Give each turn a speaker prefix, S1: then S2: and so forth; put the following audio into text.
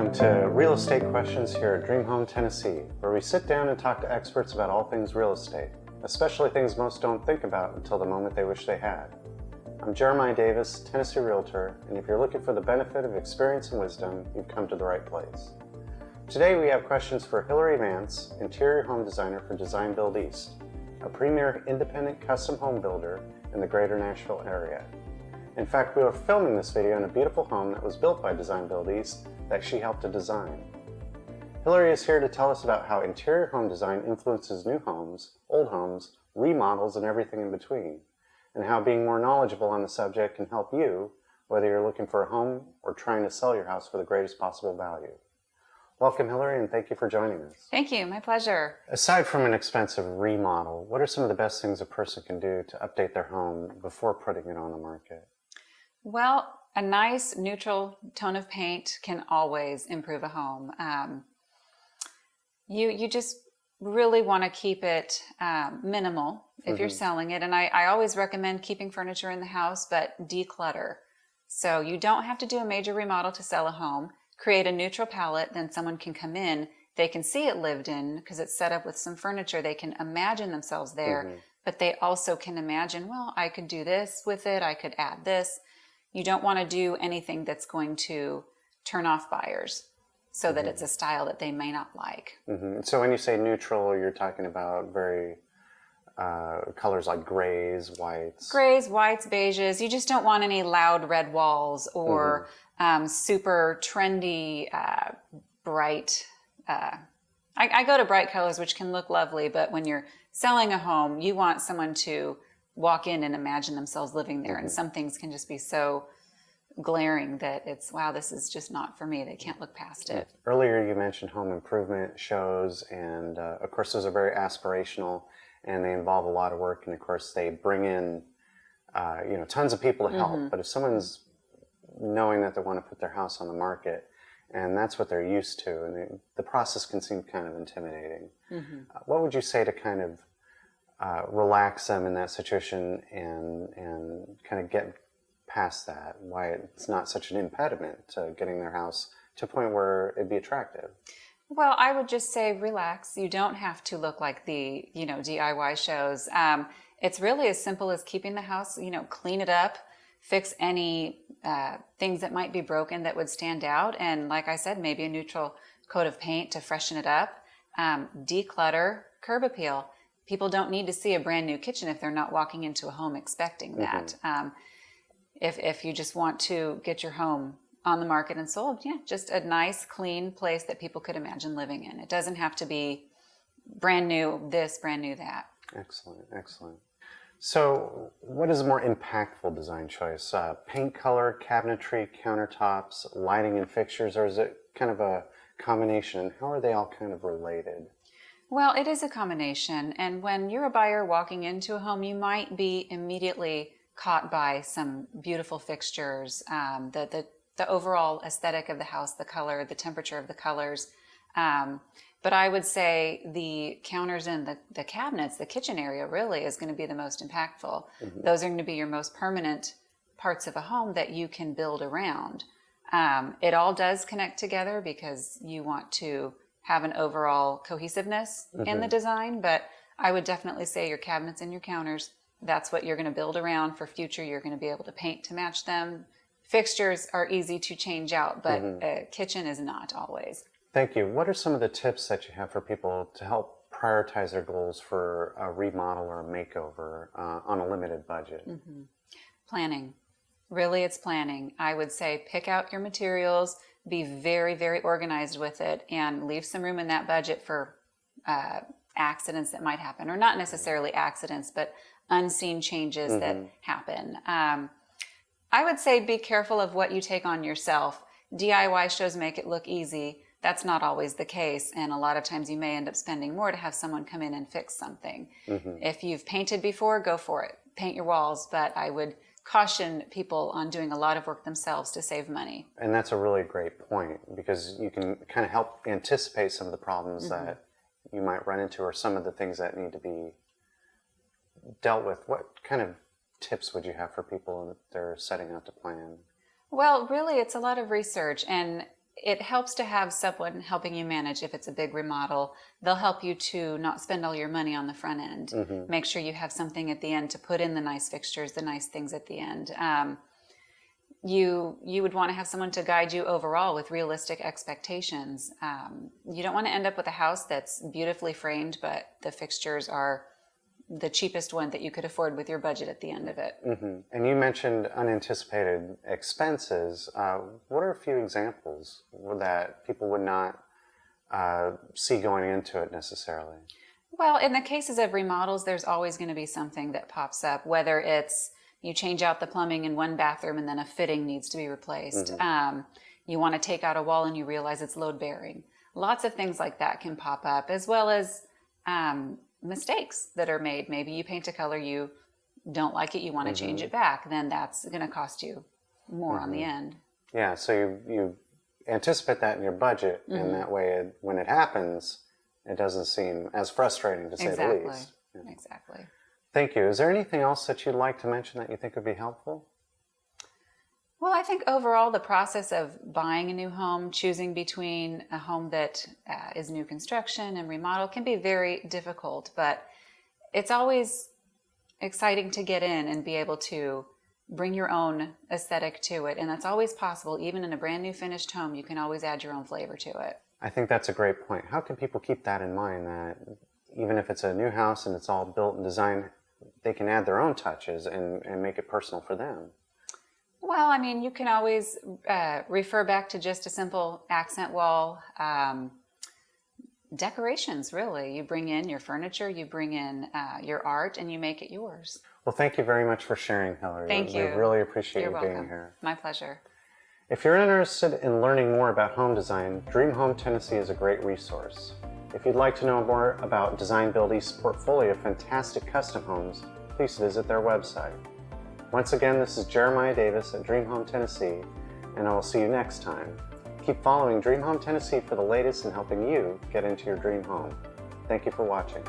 S1: Welcome to Real Estate Questions here at Dream Home, Tennessee, where we sit down and talk to experts about all things real estate, especially things most don't think about until the moment they wish they had. I'm Jeremiah Davis, Tennessee Realtor, and if you're looking for the benefit of experience and wisdom, you've come to the right place. Today we have questions for Hilary Vance, interior home designer for Design Build East, a premier independent custom home builder in the greater Nashville area. In fact, we were filming this video in a beautiful home that was built by Design Build East that she helped to design. Hilary is here to tell us about how interior home design influences new homes, old homes, remodels, and everything in between, and how being more knowledgeable on the subject can help you, whether you're looking for a home or trying to sell your house for the greatest possible value. Welcome, Hilary, and thank you for joining us.
S2: Thank you. My pleasure.
S1: Aside from an expensive remodel, what are some of the best things a person can do to update their home before putting it on the market?
S2: Well, a nice neutral tone of paint can always improve a home. You just really want to keep it minimal if you're selling it. And I always recommend keeping furniture in the house, but declutter. So you don't have to do a major remodel to sell a home. Create a neutral palette, then someone can come in. They can see it lived in because it's set up with some furniture. They can imagine themselves there, but they also can imagine, well, I could do this with it. I could add this. You don't want to do anything that's going to turn off buyers so that it's a style that they may not like.
S1: So when you say neutral, you're talking about very colors like grays, whites.
S2: Grays, whites, beiges. You just don't want any loud red walls or super trendy, bright. I go to bright colors, which can look lovely, but when you're selling a home, you want someone to walk in and imagine themselves living there. And some things can just be so glaring that it's, wow, this is just not for me. They can't look past it.
S1: Earlier you mentioned home improvement shows, and of course those are very aspirational and they involve a lot of work, and of course they bring in tons of people to help. But if someone's knowing that they want to put their house on the market and that's what they're used to, and the process can seem kind of intimidating, what would you say to kind of relax them in that situation and kind of get past that, why it's not such an impediment to getting their house to a point where it'd be attractive?
S2: Well, I would just say relax. You don't have to look like the, DIY shows. It's really as simple as keeping the house, clean it up, fix any things that might be broken that would stand out. And like I said, maybe a neutral coat of paint to freshen it up. Declutter, curb appeal. People don't need to see a brand new kitchen if they're not walking into a home expecting that. If you just want to get your home on the market and sold, just a nice, clean place that people could imagine living in. It doesn't have to be brand new this, brand new that.
S1: Excellent, excellent. So what is a more impactful design choice? Paint color, cabinetry, countertops, lighting and fixtures, or is it kind of a combination? How are they all kind of related?
S2: Well, it is a combination. And when you're a buyer walking into a home, you might be immediately caught by some beautiful fixtures, the overall aesthetic of the house, the color, the temperature of the colors. But I would say the counters and the cabinets, the kitchen area really is going to be the most impactful. Those are going to be your most permanent parts of a home that you can build around. It all does connect together because you want to have an overall cohesiveness in the design, but I would definitely say your cabinets and your counters, that's what you're going to build around for future. You're going to be able to paint to match them. Fixtures are easy to change out, but a kitchen is not always.
S1: Thank you. What are some of the tips that you have for people to help prioritize their goals for a remodel or a makeover on a limited budget?
S2: Planning. Really, it's planning. I would say pick out your materials, be very, very organized with it, and leave some room in that budget for accidents that might happen, or not necessarily accidents, but unseen changes that happen. I would say be careful of what you take on yourself. DIY shows make it look easy. That's not always the case, and a lot of times you may end up spending more to have someone come in and fix something. If you've painted before, go for it. Paint your walls, but I would caution people on doing a lot of work themselves to save money.
S1: And that's a really great point, because you can kind of help anticipate some of the problems that you might run into, or some of the things that need to be dealt with. What kind of tips would you have for people that they're setting out to plan?
S2: Well, really, it's a lot of research, and it helps to have someone helping you manage. If it's a big remodel, they'll help you to not spend all your money on the front end. Make sure you have something at the end to put in the nice fixtures, the nice things at the end. You would want to have someone to guide you overall with realistic expectations. You don't want to end up with a house that's beautifully framed, but the fixtures are the cheapest one that you could afford with your budget at the end of it.
S1: And you mentioned unanticipated expenses. What are a few examples that people would not see going into it necessarily?
S2: Well, in the cases of remodels, there's always going to be something that pops up, whether it's you change out the plumbing in one bathroom and then a fitting needs to be replaced. You want to take out a wall and you realize it's load bearing. Lots of things like that can pop up, as well as mistakes that are made. Maybe you paint a color, you don't like it, you want to change it back. Then that's going to cost you more on the end.
S1: Yeah, so you anticipate that in your budget, and that way when it happens, it doesn't seem as frustrating, to say the least. Yeah.
S2: Exactly.
S1: Thank you. Is there anything else that you'd like to mention that you think would be helpful?
S2: Well, I think overall the process of buying a new home, choosing between a home that is new construction and remodel can be very difficult, but it's always exciting to get in and be able to bring your own aesthetic to it. And that's always possible. Even in a brand new finished home, you can always add your own flavor to it.
S1: I think that's a great point. How can people keep that in mind, that even if it's a new house and it's all built and designed, they can add their own touches and make it personal for them?
S2: Well, I mean, you can always refer back to just a simple accent wall. Decorations, really. You bring in your furniture, you bring in your art, and you make it yours.
S1: Well, thank you very much for sharing, Hilary.
S2: Thank you.
S1: We really appreciate
S2: You're
S1: you
S2: welcome.
S1: being here.
S2: My pleasure.
S1: If you're interested in learning more about home design, Dream Home Tennessee is a great resource. If you'd like to know more about Design Build East's portfolio of fantastic custom homes, please visit their website. Once again, this is Jeremiah Davis at Dream Home Tennessee, and I will see you next time. Keep following Dream Home Tennessee for the latest in helping you get into your dream home. Thank you for watching.